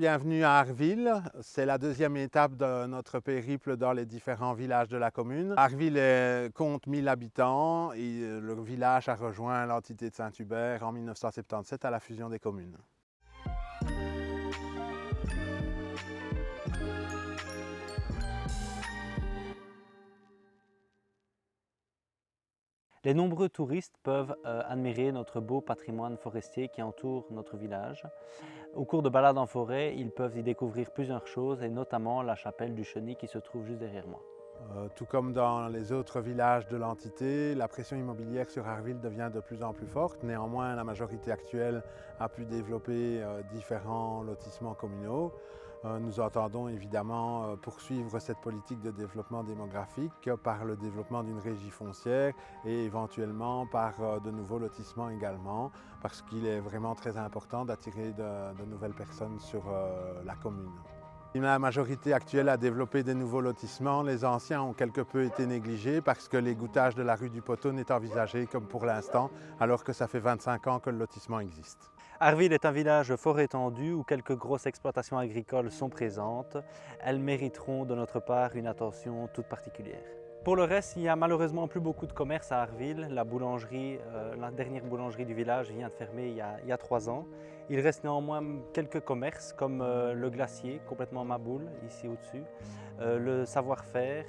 Bienvenue à Arville, c'est la deuxième étape de notre périple dans les différents villages de la commune. Arville compte 1000 habitants et le village a rejoint l'entité de Saint-Hubert en 1977 à la fusion des communes. Les nombreux touristes peuvent admirer notre beau patrimoine forestier qui entoure notre village. Au cours de balades en forêt, ils peuvent y découvrir plusieurs choses et notamment la chapelle du Chenit qui se trouve juste derrière moi. Tout comme dans les autres villages de l'entité, la pression immobilière sur Arville devient de plus en plus forte. Néanmoins, la majorité actuelle a pu développer différents lotissements communaux. Nous entendons évidemment poursuivre cette politique de développement démographique par le développement d'une régie foncière et éventuellement par de nouveaux lotissements également, parce qu'il est vraiment très important d'attirer de nouvelles personnes sur la commune. La majorité actuelle a développé des nouveaux lotissements. Les anciens ont quelque peu été négligés parce que l'égouttage de la rue du Poteau n'est envisagé comme pour l'instant, alors que ça fait 25 ans que le lotissement existe. Arville est un village fort étendu où quelques grosses exploitations agricoles sont présentes. Elles mériteront de notre part une attention toute particulière. Pour le reste, il n'y a malheureusement plus beaucoup de commerce à Arville. La dernière boulangerie du village vient de fermer il y a 3 ans. Il reste néanmoins quelques commerces comme le glacier, complètement maboule, ici au-dessus, le savoir-faire,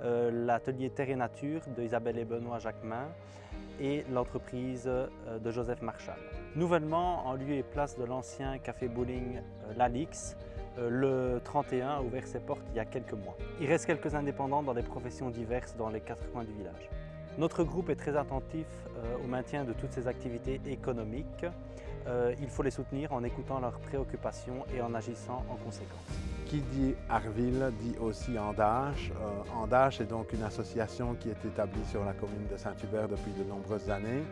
l'atelier Terre et Nature de Isabelle et Benoît Jacquemin et l'entreprise de Joseph Marchal. Nouvellement, en lieu et place de l'ancien café bowling l'Alix, le 31 a ouvert ses portes il y a quelques mois. Il reste quelques indépendants dans des professions diverses dans les 4 coins du village. Notre groupe est très attentif au maintien de toutes ces activités économiques. Il faut les soutenir en écoutant leurs préoccupations et en agissant en conséquence. Qui dit Arville dit aussi Andache. Andache est donc une association qui est établie sur la commune de Saint-Hubert depuis de nombreuses années,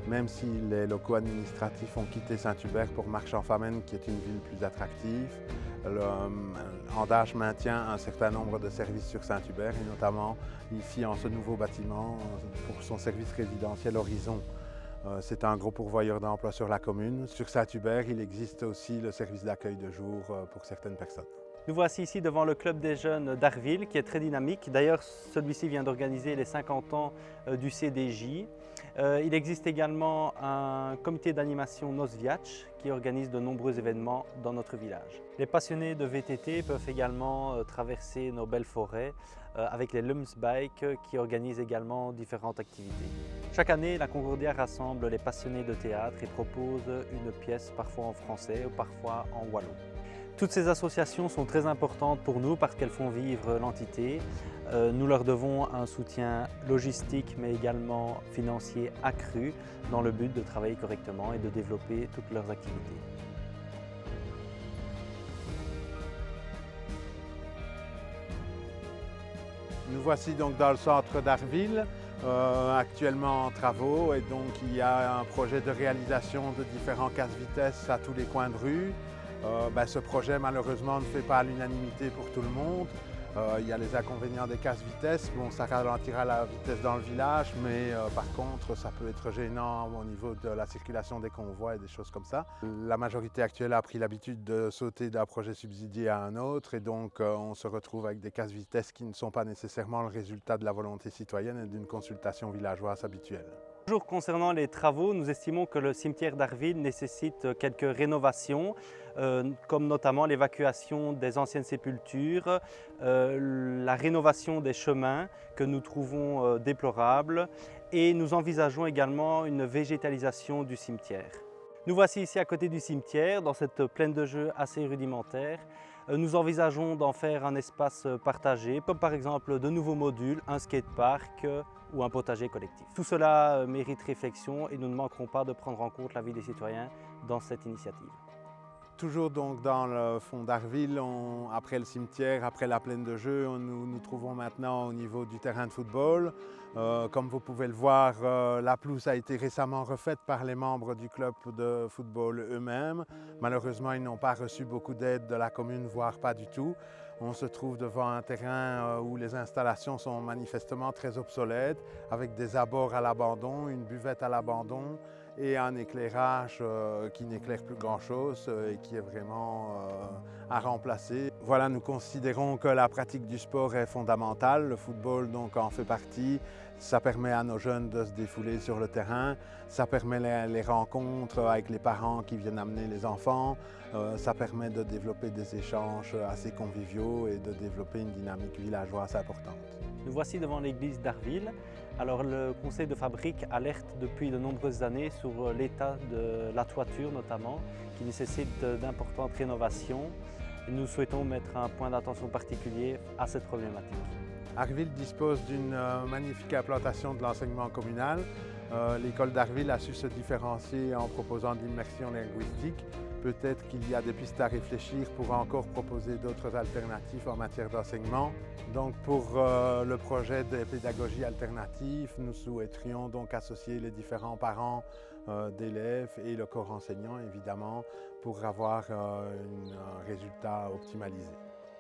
même si les locaux administratifs ont quitté Saint-Hubert pour Marchand-Famenne, qui est une ville plus attractive. Andache maintient un certain nombre de services sur Saint-Hubert et notamment ici en ce nouveau bâtiment pour son service résidentiel Horizon. C'est un gros pourvoyeur d'emplois sur la commune. Sur Saint-Hubert, il existe aussi le service d'accueil de jour pour certaines personnes. Nous voici ici devant le club des jeunes d'Arville qui est très dynamique. D'ailleurs, celui-ci vient d'organiser les 50 ans du CDJ. Il existe également un comité d'animation Nosviatch qui organise de nombreux événements dans notre village. Les passionnés de VTT peuvent également traverser nos belles forêts avec les Lumsbike qui organisent également différentes activités. Chaque année, la Concordia rassemble les passionnés de théâtre et propose une pièce parfois en français ou parfois en wallon. Toutes ces associations sont très importantes pour nous parce qu'elles font vivre l'entité. Nous leur devons un soutien logistique mais également financier accru dans le but de travailler correctement et de développer toutes leurs activités. Nous voici donc dans le centre d'Arville, actuellement en travaux, et donc il y a un projet de réalisation de différents casse-vitesses à tous les coins de rue. Ce projet malheureusement ne fait pas l'unanimité pour tout le monde. Il y a les inconvénients des casse-vitesses. Bon, ça ralentira la vitesse dans le village, mais par contre, ça peut être gênant au niveau de la circulation des convois et des choses comme ça. La majorité actuelle a pris l'habitude de sauter d'un projet subsidié à un autre, et donc on se retrouve avec des casse-vitesses qui ne sont pas nécessairement le résultat de la volonté citoyenne et d'une consultation villageoise habituelle. Toujours concernant les travaux, nous estimons que le cimetière d'Arville nécessite quelques rénovations, comme notamment l'évacuation des anciennes sépultures, la rénovation des chemins que nous trouvons déplorables, et nous envisageons également une végétalisation du cimetière. Nous voici ici à côté du cimetière, dans cette plaine de jeux assez rudimentaire. Nous envisageons d'en faire un espace partagé, comme par exemple de nouveaux modules, un skatepark ou un potager collectif. Tout cela mérite réflexion et nous ne manquerons pas de prendre en compte l'avis des citoyens dans cette initiative. Toujours donc dans le fond d'Arville, après le cimetière, après la plaine de jeux, nous nous trouvons maintenant au niveau du terrain de football. Comme vous pouvez le voir, la pelouse a été récemment refaite par les membres du club de football eux-mêmes. Malheureusement, ils n'ont pas reçu beaucoup d'aide de la commune, voire pas du tout. On se trouve devant un terrain où les installations sont manifestement très obsolètes, avec des abords à l'abandon, une buvette à l'abandon et un éclairage qui n'éclaire plus grand-chose et qui est vraiment à remplacer. Voilà, nous considérons que la pratique du sport est fondamentale. Le football donc en fait partie. Ça permet à nos jeunes de se défouler sur le terrain. Ça permet les rencontres avec les parents qui viennent amener les enfants. Ça permet de développer des échanges assez conviviaux et de développer une dynamique villageoise importante. Nous voici devant l'église d'Arville. Alors le conseil de fabrique alerte depuis de nombreuses années sur l'état de la toiture notamment, qui nécessite d'importantes rénovations. Et nous souhaitons mettre un point d'attention particulier à cette problématique. Arville dispose d'une magnifique implantation de l'enseignement communal. L'école d'Arville a su se différencier en proposant de l'immersion linguistique. Peut-être qu'il y a des pistes à réfléchir pour encore proposer d'autres alternatives en matière d'enseignement. Donc pour le projet de pédagogie alternative, nous souhaiterions donc associer les différents parents d'élèves et le corps enseignant évidemment pour avoir un résultat optimalisé.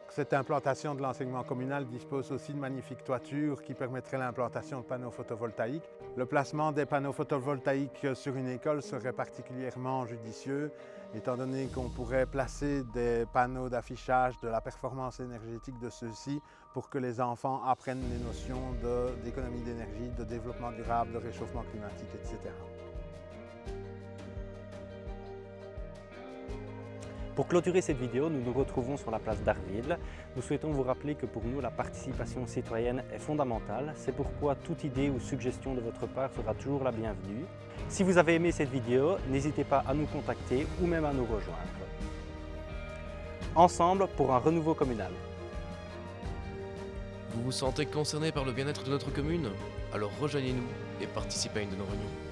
Cette implantation de l'enseignement communal dispose aussi de magnifiques toitures qui permettraient l'implantation de panneaux photovoltaïques. Le placement des panneaux photovoltaïques sur une école serait particulièrement judicieux, étant donné qu'on pourrait placer des panneaux d'affichage de la performance énergétique de ceux-ci pour que les enfants apprennent les notions d'économie d'énergie, de développement durable, de réchauffement climatique, etc. Pour clôturer cette vidéo, nous nous retrouvons sur la place d'Arville. Nous souhaitons vous rappeler que pour nous, la participation citoyenne est fondamentale. C'est pourquoi toute idée ou suggestion de votre part sera toujours la bienvenue. Si vous avez aimé cette vidéo, n'hésitez pas à nous contacter ou même à nous rejoindre. Ensemble pour un renouveau communal. Vous vous sentez concerné par le bien-être de notre commune? Alors rejoignez-nous et participez à une de nos réunions.